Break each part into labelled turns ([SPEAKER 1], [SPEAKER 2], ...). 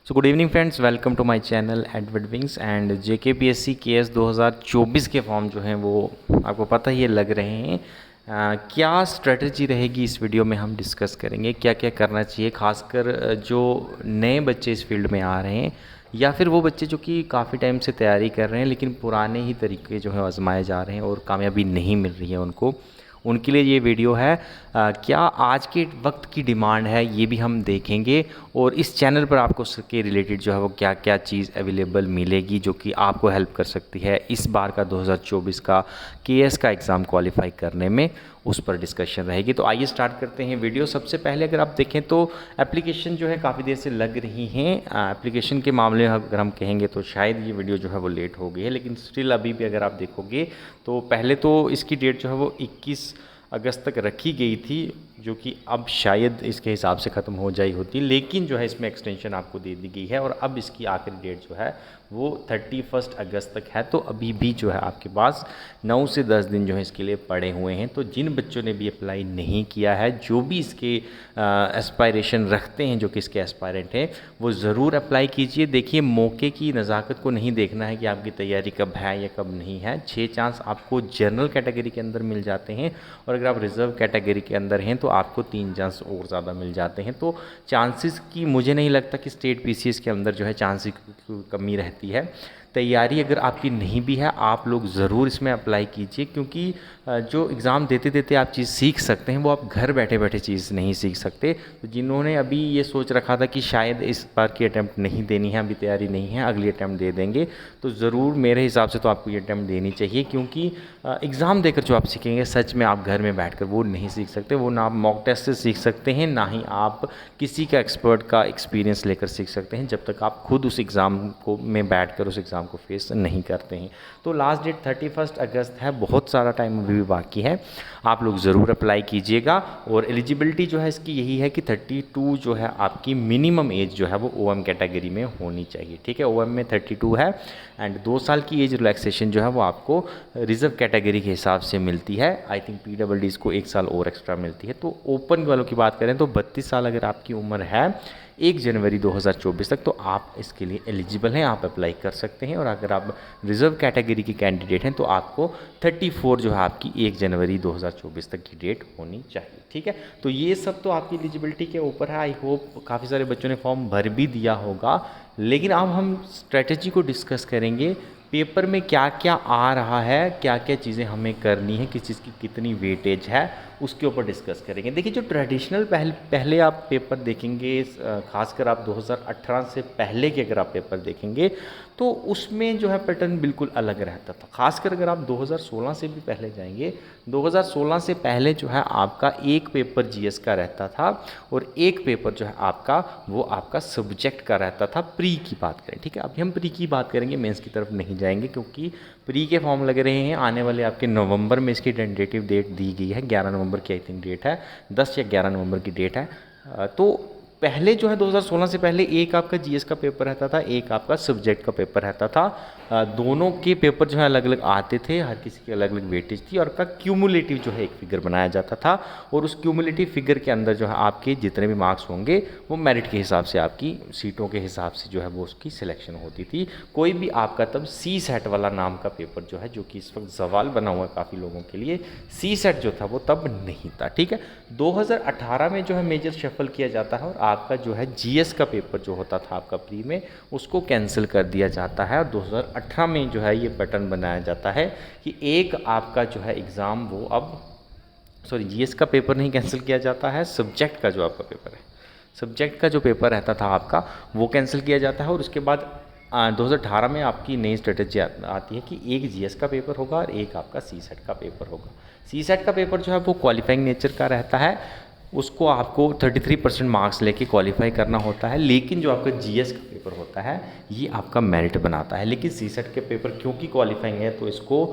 [SPEAKER 1] So good evening friends, welcome to my channel Edward Wings and JKPSC KS 2024 के form जो हैं वो आपको पता ही है लग रहे हैं। क्या स्ट्रेटजी रहेगी इस वीडियो में हम डिस्कस करेंगे, क्या क्या करना चाहिए, खासकर जो नए बच्चे इस फील्ड में आ रहे हैं या फिर वो बच्चे जो कि काफ़ी टाइम से तैयारी कर रहे हैं लेकिन पुराने ही तरीके जो है आजमाए जा रहे हैं और कामयाबी नहीं मिल रही है उनको, उनके लिए ये वीडियो है। क्या आज के वक्त की डिमांड है ये भी हम देखेंगे और इस चैनल पर आपको उसके रिलेटेड जो है वो क्या क्या चीज़ अवेलेबल मिलेगी जो कि आपको हेल्प कर सकती है इस बार का 2024 का केएस का एग्ज़ाम क्वालिफाई करने में, उस पर डिस्कशन रहेगी। तो आइए स्टार्ट करते हैं वीडियो। सबसे पहले अगर आप देखें तो एप्लीकेशन जो है काफ़ी देर से लग रही हैं। एप्लीकेशन के मामले में अगर हम कहेंगे तो शायद ये वीडियो जो है वो लेट हो गई है, लेकिन स्टिल अभी भी अगर आप देखोगे तो पहले तो इसकी डेट जो है वो 21 अगस्त तक रखी गई थी, जो कि अब शायद इसके हिसाब से ख़त्म हो जाई होती, लेकिन जो है इसमें एक्सटेंशन आपको दे दी गई है और अब इसकी आखिरी डेट जो है वो 31 अगस्त तक है। तो अभी भी जो है आपके पास 9 से 10 दिन जो है इसके लिए पड़े हुए हैं। तो जिन बच्चों ने भी अप्लाई नहीं किया है, जो भी इसके एस्पायरेशन रखते हैं, जो कि इसके एस्पायरेंट हैं, वो ज़रूर अप्लाई कीजिए। देखिए, मौके की नज़ाकत को नहीं देखना है कि आपकी तैयारी कब है या कब नहीं है। 6 चांस आपको जनरल कैटेगरी के अंदर मिल जाते हैं और अगर आप रिज़र्व कैटेगरी के अंदर हैं तो आपको 3 चांस और ज़्यादा मिल जाते हैं। तो चांसेस की मुझे नहीं लगता कि स्टेट पीसीएस के अंदर जो है चांसेस की कमी रहती है। तैयारी अगर आपकी नहीं भी है, आप लोग ज़रूर इसमें अप्लाई कीजिए, क्योंकि जो एग्ज़ाम देते देते आप चीज़ सीख सकते हैं वो आप घर बैठे बैठे चीज़ नहीं सीख सकते। तो जिन्होंने अभी ये सोच रखा था कि शायद इस बार की अटैम्प्ट नहीं देनी है, अभी तैयारी नहीं है, अगली अटैम्प्ट दे देंगे, तो ज़रूर मेरे हिसाब से तो आपको ये अटैम्प्ट देनी चाहिए, क्योंकि एग्ज़ाम देकर जो आप सीखेंगे सच में आप घर में बैठकर वो नहीं सीख सकते। वो ना आप मॉक टेस्ट से सीख सकते हैं, ना ही आप किसी का एक्सपर्ट का एक्सपीरियंस लेकर सीख सकते हैं, जब तक आप खुद उस एग्ज़ाम को में बैठकर उस एग्ज़ाम को फेस नहीं करते हैं। तो लास्ट डेट 31 अगस्त है, बहुत सारा टाइम अभी भी बाकी है। आप लोग ज़रूर अप्लाई कीजिएगा और एलिजिबिलिटी जो है इसकी यही है कि 32 जो है आपकी मिनिमम एज जो है वो ओएम कैटेगरी में होनी चाहिए। ठीक है, ओएम में 32 है एंड 2 साल की एज रिलैक्सेशन जो है वो आपको रिजर्व कैटेगरी के हिसाब से मिलती है। आई थिंक पीडब्ल्यूडीज़ को 1 साल और एक्स्ट्रा मिलती है। तो ओपन वालों की बात करें तो 32 साल अगर आपकी उम्र है 1 जनवरी 2024 तक, तो आप इसके लिए एलिजिबल हैं, आप अप्लाई कर सकते हैं। और अगर आप रिजर्व कैटेगरी के कैंडिडेट हैं तो आपको 34 जो है आपकी 1 जनवरी 2024 तक की डेट होनी चाहिए। ठीक है, तो ये सब तो आपकी एलिजिबिलिटी के ऊपर है। आई होप काफ़ी सारे बच्चों ने फॉर्म भर भी दिया होगा, लेकिन अब हम स्ट्रेटजी को डिस्कस करेंगे। पेपर में क्या क्या आ रहा है, क्या क्या चीज़ें हमें करनी है, किस चीज़ की कितनी वेटेज है, उसके ऊपर डिस्कस करेंगे। देखिए, जो ट्रेडिशनल पहले आप पेपर देखेंगे, खासकर आप 2018 से पहले के अगर आप पेपर देखेंगे तो उसमें जो है पैटर्न बिल्कुल अलग रहता था। खासकर अगर आप 2016 से भी पहले जाएंगे, 2016 से पहले जो है आपका एक पेपर जीएस का रहता था और एक पेपर जो है आपका वो आपका सब्जेक्ट का रहता था। प्री की बात करें, ठीक है, अभी हम प्री की बात करेंगे, मेंस की तरफ नहीं जाएंगे, क्योंकि प्री के फॉर्म लग रहे हैं आने वाले आपके नवंबर में। इसकी टेंटेटिव डेट दी गई है 11 नवंबर की, आई थिंक डेट है, 10 या 11 नवंबर की डेट है। तो पहले जो है 2016 से पहले एक आपका जीएस का पेपर रहता था, एक आपका सब्जेक्ट का पेपर रहता था। दोनों के पेपर जो है अलग अलग आते थे, हर किसी की अलग अलग वेटेज थी और का क्यूमुलेटिव जो है एक फिगर बनाया जाता था और उस क्यूमुलेटिव फिगर के अंदर जो है आपके जितने भी मार्क्स होंगे वो मेरिट के हिसाब से, आपकी सीटों के हिसाब से जो है वो उसकी सिलेक्शन होती थी। कोई भी आपका तब सी सेट वाला नाम का पेपर जो है, जो कि इस वक्त सवाल बना हुआ है काफ़ी लोगों के लिए, सी सेट जो था वो तब नहीं था। ठीक है, 2018 में जो है मेजर शफल किया जाता है और आपका जो है जीएस का पेपर जो होता था आपका प्री में, उसको कैंसिल कर दिया जाता है और 2018 में जो है ये पैटर्न बनाया जाता है कि एक आपका जो है एग्ज़ाम वो अब जीएस का पेपर नहीं कैंसिल किया जाता है, सब्जेक्ट का जो आपका पेपर है, सब्जेक्ट का जो पेपर रहता था आपका वो कैंसिल किया जाता है। और उसके बाद 2018 में आपकी नई स्ट्रेटेजी आती है कि एक जीएस का पेपर होगा और एक आपका सी सेट का पेपर होगा। सी सेट का पेपर जो है वो क्वालिफाइंग नेचर का रहता है, उसको आपको 33% मार्क्स लेके क्वालिफाई करना होता है, लेकिन जो आपका जीएस का पेपर होता है ये आपका मेरिट बनाता है। लेकिन सी सेट के पेपर क्योंकि क्वालिफाइंग है तो इसको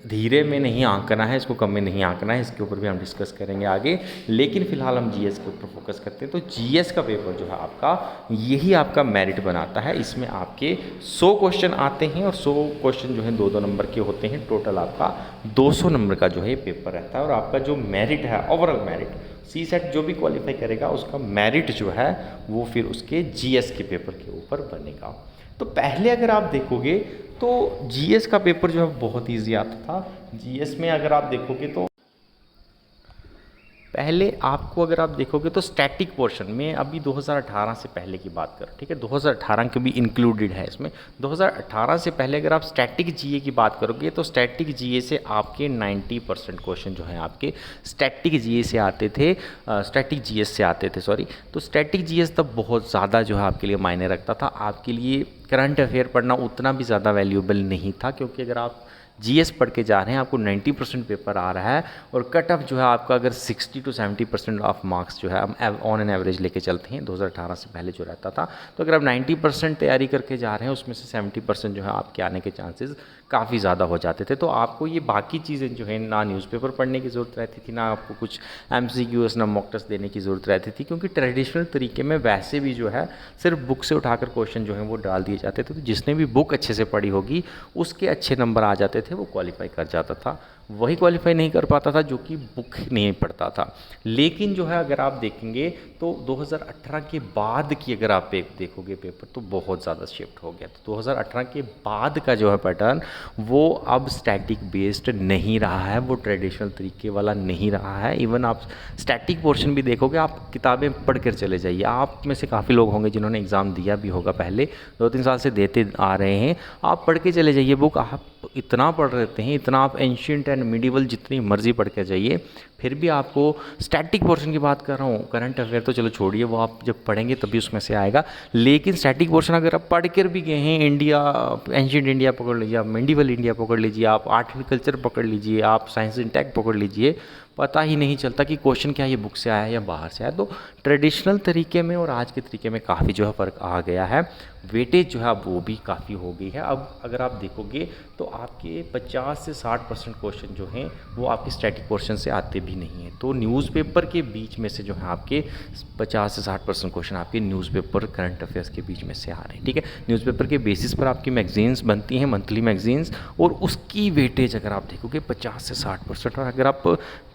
[SPEAKER 1] धीरे में नहीं आंकना है, इसको कम में नहीं आंकना है, इसके ऊपर भी हम डिस्कस करेंगे आगे। लेकिन फिलहाल हम जीएस के ऊपर फोकस करते हैं। तो जीएस का पेपर जो है आपका, यही आपका मेरिट बनाता है। इसमें आपके 100 क्वेश्चन आते हैं और 100 क्वेश्चन जो है 2-2 नंबर के होते हैं। टोटल आपका 200 नंबर का जो है पेपर रहता है और आपका जो मेरिट है, ओवरऑल मेरिट सी सेट जो भी क्वालिफाई करेगा उसका मेरिट जो है वो फिर उसके जीएस के पेपर के ऊपर बनेगा। तो पहले अगर आप देखोगे तो जीएस का पेपर जो है बहुत ईजी आता था। जीएस में अगर आप देखोगे तो पहले आपको अगर आप देखोगे तो स्टैटिक पोर्शन में, अभी 2018 से पहले की बात करो, ठीक है, 2018 के भी इंक्लूडेड है इसमें। 2018 से पहले अगर आप स्टैटिक जीए की बात करोगे तो स्टैटिक जीए से आपके 90% क्वेश्चन जो हैं आपके स्टैटिक जीए से आते थे, स्टैटिक जीएस से आते थे, सॉरी। तो स्टैटिक जीएस तब बहुत ज़्यादा जो है आपके लिए मायने रखता था। आपके लिए करंट अफेयर पढ़ना उतना भी ज़्यादा वैल्यूएबल नहीं था, क्योंकि अगर आप जीएस पढ़ के जा रहे हैं, आपको 90% पेपर आ रहा है और कट ऑफ जो है आपका अगर 60 to 70% ऑफ मार्क्स जो है हम ऑन एन एवरेज लेके चलते हैं 2018 से पहले जो रहता था। तो अगर आप 90% तैयारी करके जा रहे हैं उसमें से 70% जो है आपके आने के चांसेस काफ़ी ज़्यादा हो जाते थे। तो आपको ये बाकी चीज़ें जो है ना न्यूज़पेपर पढ़ने की ज़रूरत रहती थी, ना आपको कुछ एमसीक्यूज ना मॉक टेस्ट देने की ज़रूरत रहती थी, क्योंकि ट्रेडिशनल तरीके में वैसे भी जो है सिर्फ बुक से उठाकर क्वेश्चन जो है वो डाल दिए जाते थे। तो जिसने भी बुक अच्छे से पढ़ी होगी उसके अच्छे नंबर आ जाते थे, वो क्वालिफाई कर जाता था। वही क्वालिफाई नहीं कर पाता था जो कि बुक नहीं पढ़ता था। लेकिन जो है अगर आप देखेंगे तो 2018 के बाद की अगर आप देखोगे पेपर तो बहुत ज़्यादा शिफ्ट हो गया। तो 2018 के बाद का जो है पैटर्न वो अब स्टैटिक बेस्ड नहीं रहा है, वो ट्रेडिशनल तरीके वाला नहीं रहा है। इवन आप स्टैटिक पोर्शन भी देखोगे, आप किताबें पढ़ कर चले जाइए। आप में से काफ़ी लोग होंगे जिन्होंने एग्ज़ाम दिया भी होगा, पहले 2-3 साल से देते आ रहे हैं। आप पढ़ के चले जाइए बुक, आप इतना पढ़ रहते हैं, इतना आप एंशियंट एंड मिडिवल जितनी मर्जी पढ़ के जाइए, फिर भी आपको स्टैटिक पोर्शन की बात कर रहा हूँ, करंट अफेयर तो चलो छोड़िए, वो आप जब पढ़ेंगे तभी उसमें से आएगा। लेकिन स्टैटिक पोर्शन अगर आप पढ़ कर भी गए हैं, इंडिया, एंशियंट इंडिया पकड़ लीजिए, आप मिडिवल इंडिया पकड़ लीजिए, आप आर्टिकल्चर पकड़ लीजिए, आप साइंस एंड टेक पकड़ लीजिए, पता ही नहीं चलता कि क्वेश्चन क्या ये बुक से आया है या बाहर से आया। तो ट्रेडिशनल तरीके में और आज के तरीके में काफ़ी जो है फ़र्क आ गया है। वेटेज जो है अब वो भी काफ़ी हो गई है। अब अगर आप देखोगे तो आपके 50 से 60% क्वेश्चन जो हैं वो आपके स्टैटिक पोर्शन से आते भी नहीं हैं। तो न्यूज़पेपर के बीच में से जो है आपके 50 से 60% क्वेश्चन आपके न्यूज़पेपर करंट अफेयर्स के बीच में से आ रहे हैं, ठीक है। न्यूज़पेपर के बेसिस पर आपकी मैगजीन्स बनती हैं, मंथली मैगजीन्स, और उसकी वेटेज अगर आप देखोगे 50 से 60%। और अगर आप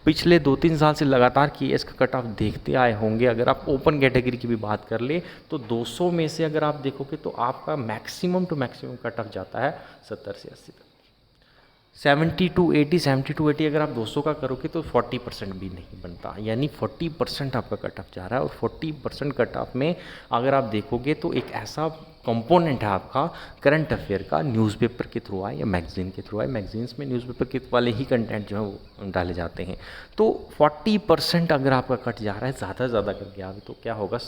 [SPEAKER 1] पिछले 2-3 साल से लगातार केएस का कट ऑफ देखते आए होंगे, अगर आप ओपन कैटेगरी की भी बात कर ले तो 200 में से अगर आप देखोगे तो आपका maximum to maximum cut off जाता है 70 से 80 तक। 70 to 80 अगर आप 200 का करोगे तो 40% भी नहीं बनता, यानी 40% आपका कट ऑफ जा रहा है। और 40% कट ऑफ में अगर आप देखोगे तो एक ऐसा कंपोनेंट है आपका करंट अफेयर का, न्यूज़पेपर के थ्रू आए या मैगजीन के थ्रू आए। मैगजीन्स में न्यूज़पेपर के वाले ही कंटेंट जो है वो डाले जाते हैं। तो 40% अगर आपका कट जा रहा है, ज़्यादा से ज़्यादा करके आप, तो क्या होगा,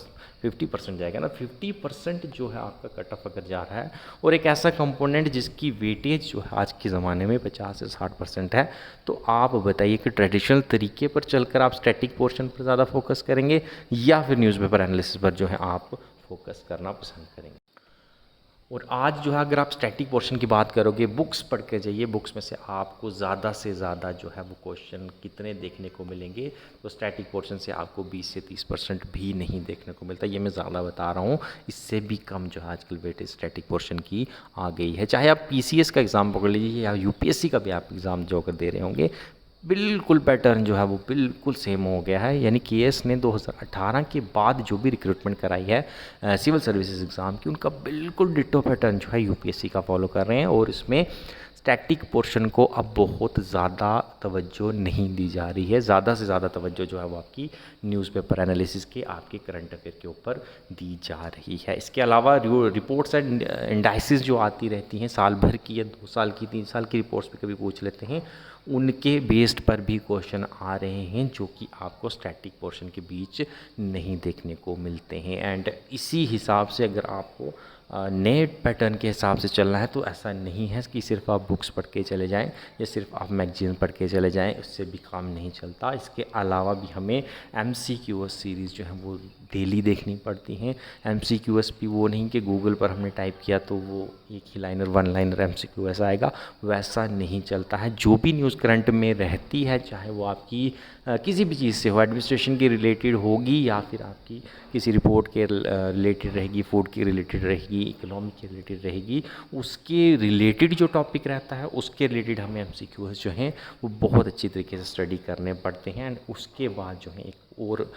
[SPEAKER 1] 50% जाएगा ना। 50% जो है आपका कट ऑफ अगर जा रहा है, और एक ऐसा कंपोनेंट जिसकी वेटेज जो है आज के ज़माने में 50 से 60% है, तो आप बताइए कि ट्रेडिशनल तरीके पर चलकर आप स्टैटिक पोर्शन पर ज़्यादा फोकस करेंगे या फिर न्यूज़पेपर एनालिसिस पर जो है आप फोकस करना पसंद करेंगे। और आज जो है अगर आप स्टैटिक पोर्शन की बात करोगे, बुक्स पढ़ के जाइए, बुक्स में से आपको ज़्यादा से ज़्यादा जो है वो क्वेश्चन कितने देखने को मिलेंगे, तो स्टैटिक पोर्शन से आपको 20 से 30% भी नहीं देखने को मिलता। ये मैं ज़्यादा बता रहा हूँ, इससे भी कम जो है आजकल वेटेज स्टैटिक पोर्शन की आ गई है। चाहे आप पीसीएस का एग्ज़ाम पकड़ लीजिए या यूपीएससी का भी आप एग्ज़ाम जो कर दे रहे होंगे, बिल्कुल पैटर्न जो है वो बिल्कुल सेम हो गया है। यानी केएस ने 2018 के बाद जो भी रिक्रूटमेंट कराई है सिविल सर्विसेज एग्ज़ाम की, उनका बिल्कुल डिट्टो पैटर्न जो है यूपीएससी का फॉलो कर रहे हैं। और इसमें स्टैटिक पोर्शन को अब बहुत ज़्यादा तवज्जो नहीं दी जा रही है। ज़्यादा से ज़्यादा तवज्जो जो है वो आपकी न्यूज़पेपर एनालिसिस के, आपके करंट अफेयर के ऊपर दी जा रही है। इसके अलावा रिपोर्ट्स एंड इंडाइसिस जो आती रहती हैं साल भर की या 2 साल की, 3 साल की रिपोर्ट्स भी कभी पूछ लेते हैं, उनके बेस्ड पर भी क्वेश्चन आ रहे हैं जो कि आपको स्टैटिक पोर्शन के बीच नहीं देखने को मिलते हैं। एंड इसी हिसाब से अगर आपको नए पैटर्न के हिसाब से चलना है तो ऐसा नहीं है कि सिर्फ आप बुक्स पढ़ के चले जाएं या सिर्फ आप मैगजीन पढ़ के चले जाएं, उससे भी काम नहीं चलता। इसके अलावा भी हमें एमसीक्यू सीरीज़ जो है वो डेली देखनी पड़ती हैं। MCQs भी वो नहीं कि गूगल पर हमने टाइप किया तो वो एक ही लाइनर, वन लाइनर MCQs आएगा, वैसा नहीं चलता है। जो भी न्यूज़ करंट में रहती है, चाहे वो आपकी किसी भी चीज़ से हो, एडमिनिस्ट्रेशन के रिलेटेड होगी या फिर आपकी किसी रिपोर्ट के रिलेटेड रहेगी, फूड के रिलेटेड रहेगी, इकोनॉमी के रिलेटेड रहेगी, उसके रिलेटेड जो टॉपिक रहता है उसके रिलेटेड हमें MCQs जो हैं वो बहुत अच्छी तरीके से स्टडी करने पड़ते हैं। एंड उसके बाद जो है एक और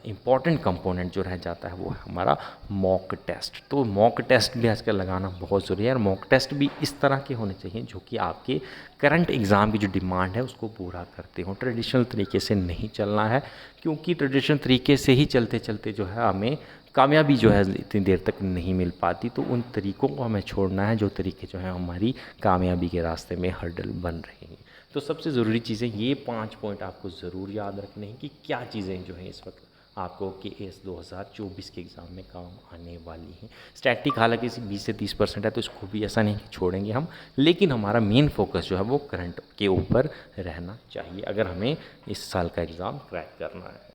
[SPEAKER 1] इम्पॉर्टेंट कंपोनेंट जो रह जाता है वो है हमारा मॉक टेस्ट। तो मॉक टेस्ट भी आजकल लगाना बहुत ज़रूरी है, और मॉक टेस्ट भी इस तरह के होने चाहिए जो कि आपके करंट एग्ज़ाम की जो डिमांड है उसको पूरा करते हों। ट्रेडिशनल तरीके से नहीं चलना है, क्योंकि ट्रेडिशनल तरीके से ही चलते चलते जो है हमें कामयाबी जो है इतनी देर तक नहीं मिल पाती। तो उन तरीक़ों को हमें छोड़ना है जो तरीके जो हैं हमारी कामयाबी के रास्ते में हर्डल बन रहे हैं। तो सबसे ज़रूरी चीज़ें ये 5 पॉइंट आपको ज़रूर याद रखने हैं कि क्या चीज़ें जो हैं इस वक्त आपको KS 2024 के एग्ज़ाम में काम आने वाली हैं। स्टैटिक हालांकि इसी 20 से 30% है, तो इसको भी ऐसा नहीं कि छोड़ेंगे हम, लेकिन हमारा मेन फोकस जो है वो करंट के ऊपर रहना चाहिए अगर हमें इस साल का एग्ज़ाम क्रैक करना है।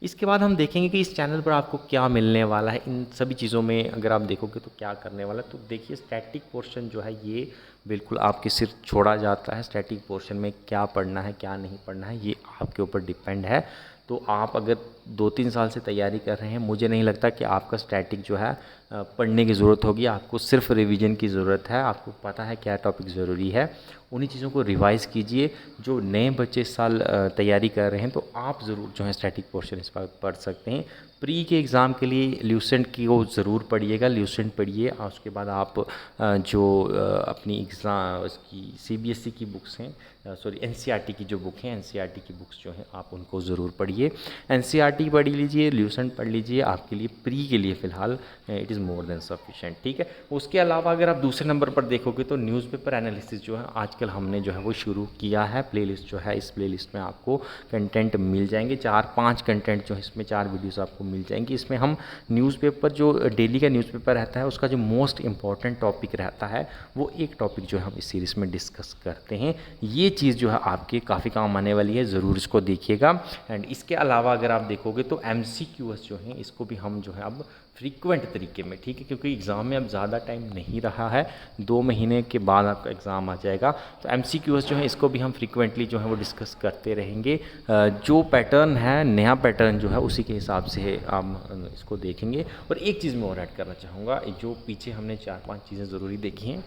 [SPEAKER 1] इसके बाद हम देखेंगे कि इस चैनल पर आपको क्या मिलने वाला है। इन सभी चीज़ों में अगर आप देखोगे तो क्या करने वाला है, तो देखिए स्टैटिक पोर्शन जो है ये बिल्कुल आपके सिर छोड़ा जाता है। स्टैटिक पोर्शन में क्या पढ़ना है क्या नहीं पढ़ना है ये आपके ऊपर डिपेंड है। तो आप अगर 2-3 साल से तैयारी कर रहे हैं, मुझे नहीं लगता कि आपका स्टैटिक जो है पढ़ने की ज़रूरत होगी। आपको सिर्फ रिवीजन की ज़रूरत है, आपको पता है क्या टॉपिक ज़रूरी है, उन्हीं चीज़ों को रिवाइज़ कीजिए। जो नए बच्चे इस साल तैयारी कर रहे हैं तो आप ज़रूर जो है स्टैटिक पोर्शन इस बार पढ़ सकते हैं। प्री के एग्ज़ाम के लिए ल्यूसेंट की वो ज़रूर पढ़िएगा, ल्यूसेंट पढ़िए। और उसके बाद आप जो अपनी एग्ज़ाम उसकी CBSE की बुक्स हैं, सॉरी NCERT की जो बुक हैं, NCERT की बुक्स जो हैं आप उनको ज़रूर पढ़िए। NCERT पढ़ लीजिए, ल्यूसेंट पढ़ लीजिए, आपके लिए प्री के लिए फ़िलहाल it is more than sufficient, ठीक है। उसके अलावा अगर आप दूसरे नंबर पर देखोगे तो न्यूज़पेपर एनालिसिस जो है आजकल हमने जो है वो शुरू किया है। प्लेलिस्ट जो है, इस प्लेलिस्ट में आपको कंटेंट मिल जाएंगे, 4-5 कंटेंट जो है इसमें 4 वीडियोस आपको मिल जाएंगी। इसमें हम न्यूज़पेपर जो डेली का न्यूज़पेपर रहता है उसका जो मोस्ट इंपॉर्टेंट टॉपिक रहता है वो एक टॉपिक जो है हम इस सीरीज़ में डिस्कस करते हैं। ये चीज़ जो है आपके काफ़ी काम आने वाली है, ज़रूर इसको देखिएगा। एंड इसके अलावा अगर आप देखोगे तो MCQs जो हैं इसको भी हम जो है अब फ्रीक्वेंट तरीके में, ठीक है, क्योंकि एग्ज़ाम में अब ज़्यादा टाइम नहीं रहा है, 2 महीने के बाद आपका एग्ज़ाम आ जाएगा। तो MCQs जो है इसको भी हम फ्रीक्वेंटली जो है वो डिस्कस करते रहेंगे। जो पैटर्न है, नया पैटर्न जो है उसी के हिसाब से हम इसको देखेंगे। और एक चीज़ मैं और ऐड करना चाहूँगा, जो पीछे हमने 4-5 चीज़ें ज़रूरी देखी हैं,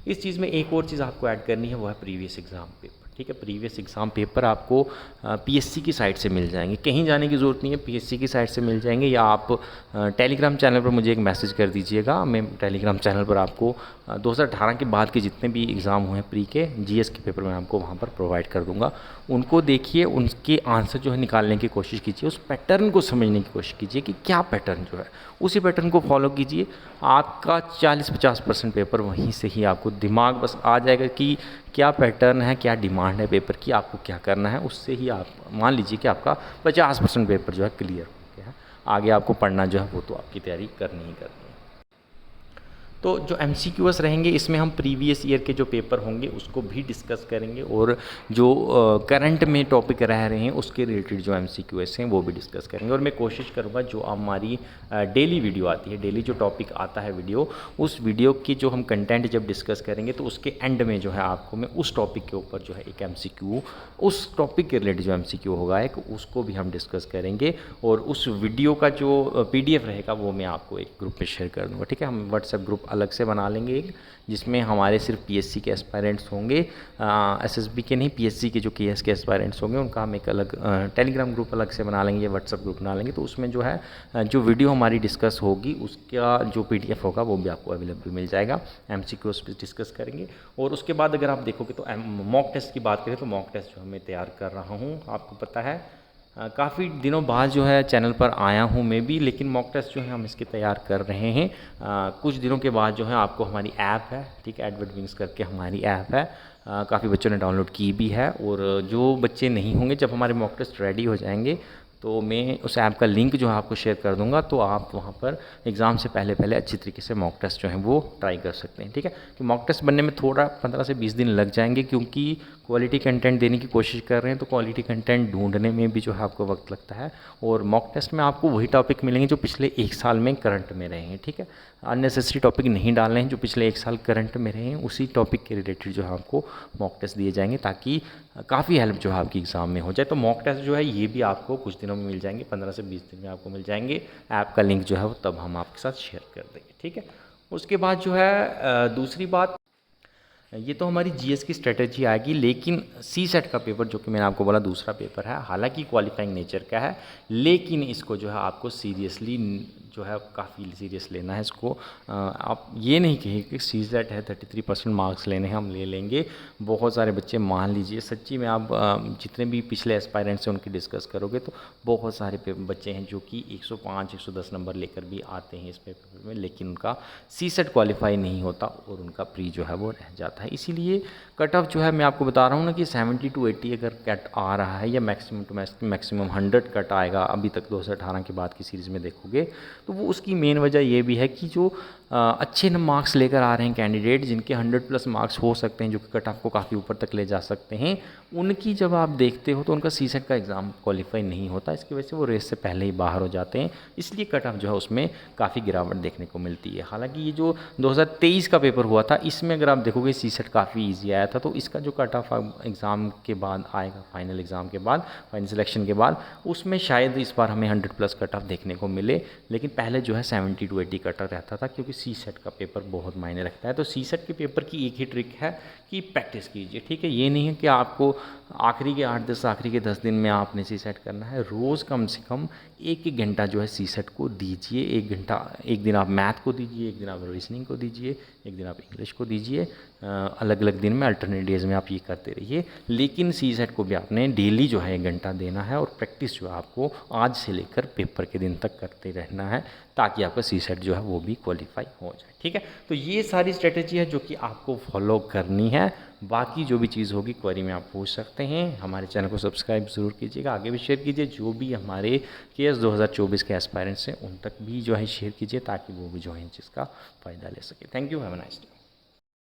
[SPEAKER 1] इस चीज़ में एक और चीज़ आपको ऐड करनी है, वो है प्रीवियस एग्ज़ाम पेपर, ठीक है। प्रीवियस एग्ज़ाम पेपर आपको PSC की साइट से मिल जाएंगे, कहीं जाने की ज़रूरत नहीं है, PSC की साइट से मिल जाएंगे। या आप टेलीग्राम चैनल पर मुझे एक मैसेज कर दीजिएगा, मैं टेलीग्राम चैनल पर आपको 2018 के बाद के जितने भी एग्ज़ाम हुए हैं प्री के, GS के पेपर मैं आपको वहाँ पर प्रोवाइड कर दूँगा। उनको देखिए, उनके आंसर जो है निकालने की कोशिश कीजिए, उस पैटर्न को समझने की कोशिश कीजिए कि क्या पैटर्न जो है, उसी पैटर्न को फॉलो कीजिए। आपका 40-50% पेपर वहीं से ही आपको दिमाग बस आ जाएगा कि क्या पैटर्न है, क्या डिमांड है पेपर की, आपको क्या करना है। उससे ही आप मान लीजिए कि आपका 50% पेपर जो है क्लियर हो गया है। आगे आपको पढ़ना जो है वो तो आपकी तैयारी करनी ही करनी है। तो जो MCQs रहेंगे इसमें हम प्रीवियस ईयर के जो पेपर होंगे उसको भी डिस्कस करेंगे, और जो करंट में टॉपिक रह रहे हैं उसके रिलेटेड जो MCQs हैं वो भी डिस्कस करेंगे। और मैं कोशिश करूँगा जो हमारी डेली वीडियो आती है, डेली जो टॉपिक आता है वीडियो, उस वीडियो की जो हम कंटेंट जब डिस्कस करेंगे तो उसके एंड में जो है आपको मैं उस टॉपिक के ऊपर जो है एक MCQ, उस टॉपिक के रिलेटेड जो MCQ होगा एक, उसको भी हम डिस्कस करेंगे। और उस वीडियो का जो PDF रहेगा वो मैं आपको एक ग्रुप में शेयर कर दूँगा, ठीक है। हम व्हाट्सएप ग्रुप अलग से बना लेंगे एक, जिसमें हमारे सिर्फ PSC के एस्पायरेंट्स होंगे, SSB के नहीं, PSC के जो KS के एस्पायरेंट्स होंगे उनका हम एक अलग टेलीग्राम ग्रुप अलग से बना लेंगे, व्हाट्सएप ग्रुप बना लेंगे। तो उसमें जो है जो वीडियो हमारी डिस्कस होगी उसका जो PDF होगा वो भी आपको अवेलेबल मिल जाएगा। MCQs पे डिस्कस करेंगे। और उसके बाद अगर आप देखोगे तो मॉक टेस्ट की बात करें तो मॉक टेस्ट जो मैं तैयार कर रहा हूँ, आपको पता है काफ़ी दिनों बाद जो है चैनल पर आया हूँ मैं भी, लेकिन मॉक टेस्ट जो है हम इसके तैयार कर रहे हैं। कुछ दिनों के बाद जो है आपको हमारी ऐप है, ठीक है, एडवर्ड विंग्स करके हमारी ऐप है, काफ़ी बच्चों ने डाउनलोड की भी है। और जो बच्चे नहीं होंगे, जब हमारे मॉक टेस्ट रेडी हो जाएंगे तो मैं उस ऐप का लिंक जो है आपको शेयर कर दूंगा, तो आप वहाँ पर एग्ज़ाम से पहले अच्छी तरीके से मॉक टेस्ट जो है वो ट्राई कर सकते हैं, ठीक है। कि मॉक टेस्ट बनने में थोड़ा 15 से 20 दिन लग जाएंगे, क्योंकि क्वालिटी कंटेंट देने की कोशिश कर रहे हैं तो क्वालिटी कंटेंट ढूंढने में भी जो है आपको वक्त लगता है। और मॉक टेस्ट में आपको वही टॉपिक मिलेंगे जो पिछले 1 साल में करंट में रहे हैं, ठीक है। अननेसेसरी टॉपिक नहीं डालने हैं, जो पिछले 1 साल करंट में रहे हैं उसी टॉपिक के रिलेटेड जो है आपको मॉक टेस्ट दिए जाएंगे, ताकि काफ़ी हेल्प जो है आपकी एग्ज़ाम में हो जाए। तो मॉक टेस्ट जो है ये भी आपको कुछ दिनों में मिल जाएंगे, 15 से 20 दिन में आपको मिल जाएंगे। ऐप का लिंक जो है वो तब हम आपके साथ शेयर कर देंगे, ठीक है। उसके बाद जो है दूसरी बात, ये तो हमारी जीएस की स्ट्रेटजी आएगी, लेकिन सी सेट का पेपर जो कि मैंने आपको बोला दूसरा पेपर है, हालांकि क्वालिफाइंग नेचर का है, लेकिन इसको जो है आपको सीरियसली जो है काफ़ी सीरियस लेना है इसको। आप ये नहीं कहिए कि सी सेट है 33% मार्क्स लेने हैं हम ले लेंगे। बहुत सारे बच्चे, मान लीजिए सच्ची में आप जितने भी पिछले एस्पायरेंट्स हैं उनकी डिस्कस करोगे तो बहुत सारे बच्चे हैं जो कि 105 110 नंबर लेकर भी आते हैं इस पेपर में, लेकिन उनका सी सेट क्वालिफाई नहीं होता और उनका प्री जो है वो रह जाता है। इसीलिए कट ऑफ जो है मैं आपको बता रहा हूँ ना कि 70 to 80 अगर कट आ रहा है या मैक्सिमम टू मैक्सिमम 100 कट आएगा अभी तक 2018 के बाद की सीरीज़ में देखोगे, तो वो उसकी मेन वजह ये भी है कि जो अच्छे मार्क्स लेकर आ रहे हैं कैंडिडेट जिनके 100+ मार्क्स हो सकते हैं, जो कि कट ऑफ को काफ़ी ऊपर तक ले जा सकते हैं, उनकी जब आप देखते हो तो उनका सी सेट का एग्ज़ाम क्वालिफाई नहीं होता। इसकी वजह से वो रेस से पहले ही बाहर हो जाते हैं, इसलिए कट ऑफ जो है उसमें काफ़ी गिरावट देखने को मिलती है। हालांकि ये जो 2023 का पेपर हुआ था इसमें अगर आप देखोगे सी सेट काफ़ी ईजी आया था, तो इसका जो कट ऑफ एग्ज़ाम के बाद आएगा, फाइनल एग्ज़ाम के बाद, फाइनल सिलेक्शन के बाद, उसमें शायद इस बार हमें 100+ कट ऑफ देखने को मिले। लेकिन पहले जो है 70 to 80 कट ऑफ रहता था, क्योंकि सी सेट का पेपर बहुत मायने रखता है। तो सी सेट के पेपर की एक ही ट्रिक है कि प्रैक्टिस कीजिए, ठीक है। ये नहीं है कि आपको आखिरी के 10 दिन में आपने सी सेट करना है। रोज़ कम से कम 1 घंटा जो है सी सेट को दीजिए। 1 घंटा, एक दिन आप मैथ को दीजिए, एक दिन आप रीजनिंग को दीजिए, एक दिन आप इंग्लिश को दीजिए। अलग अलग दिन में, अल्टरनेट डेज में आप ये करते रहिए। लेकिन सी सेट को भी आपने डेली जो है 1 घंटा देना है, और प्रैक्टिस जो है आपको आज से लेकर पेपर के दिन तक करते रहना है, ताकि आपका सी सेट जो है वो भी क्वालिफाई हो जाए, ठीक है। तो ये सारी स्ट्रेटेजी है जो कि आपको फॉलो करनी है। बाकी जो भी चीज़ होगी क्वेरी में आप पूछ सकते हैं। हमारे चैनल को सब्सक्राइब ज़रूर कीजिएगा, आगे भी शेयर कीजिए। जो भी हमारे केएस 2024 के एस्पायरेंट्स हैं उन तक भी जो है शेयर कीजिए, ताकि वो भी जो है इन चीज़ का फ़ायदा ले सके। Thank you, have a nice day.